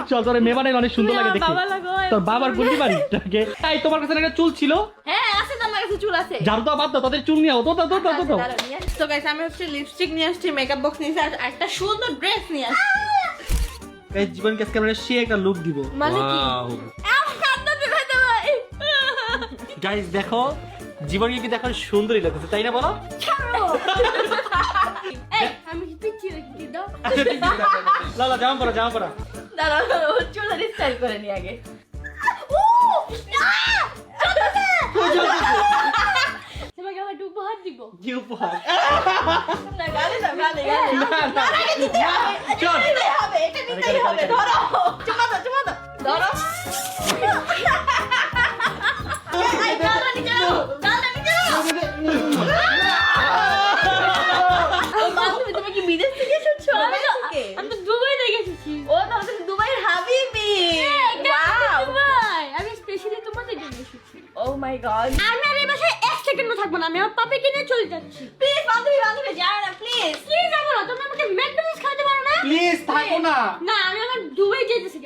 চল তোর মেয়ে বানাইলে অনেক সুন্দর লাগে দেখতে বাবা লাগো তোর বাবার গুলি বাড়িটাকে এই তোমার কাছে একটা চুল ছিল হ্যাঁ আছে তো আমার কাছে চুল আছে ঝাড়ু দাও বাদ দাও তাদের চুল নিয়ে তো তো গাইস আমি হচ্ছে লিপস্টিক নিয়ে আসছি মেকআপ বক্স নিয়ে আসছি আর একটা সুন্দর ড্রেস নিয়ে আসছি গাইস জীবন কাছে আমরা সে একটা লুক দিব মানে কি আমার কান্নাতে ভাইতে ভাই গাইস দেখো জীবনকে কি দেখো সুন্দরই লাগছে তাই না বলো ছাড়ো এই আমি কি পিচ্ছি নাকি দাও লালা জামা পরা দাঁড়াও ও চুলের স্টাইল করে নি আগে তোমাকে আমার একটু উপহার দিব কি উপহার না গালে না গালে চল এটা নিতেই হবে ধরো চুমা দাও ধরো এই গালে নিচে নাও বান্ধবী তুমি কি বিদেশ থেকে এসেছো আমি তো দুবাই থেকে এসেছি ও তাহলে তুমি দুবাইয়ের হাবিবি দুবাই আমি স্পেশালি তোমাদের জন্য এসেছি ও মাই গড আমি আর এই বাসায় এক সেকেন্ডও থাকবো না আমি আমার পাপিকে নিয়ে চলে যাচ্ছি প্লিজ বান্ধবী যাও না প্লিজ যাবো না তুমি আমাকে ম্যাকডোনাল্ডস খাওয়াতে পারো না প্লিজ থাকো না না আমি আমার দুবাই যেতেছি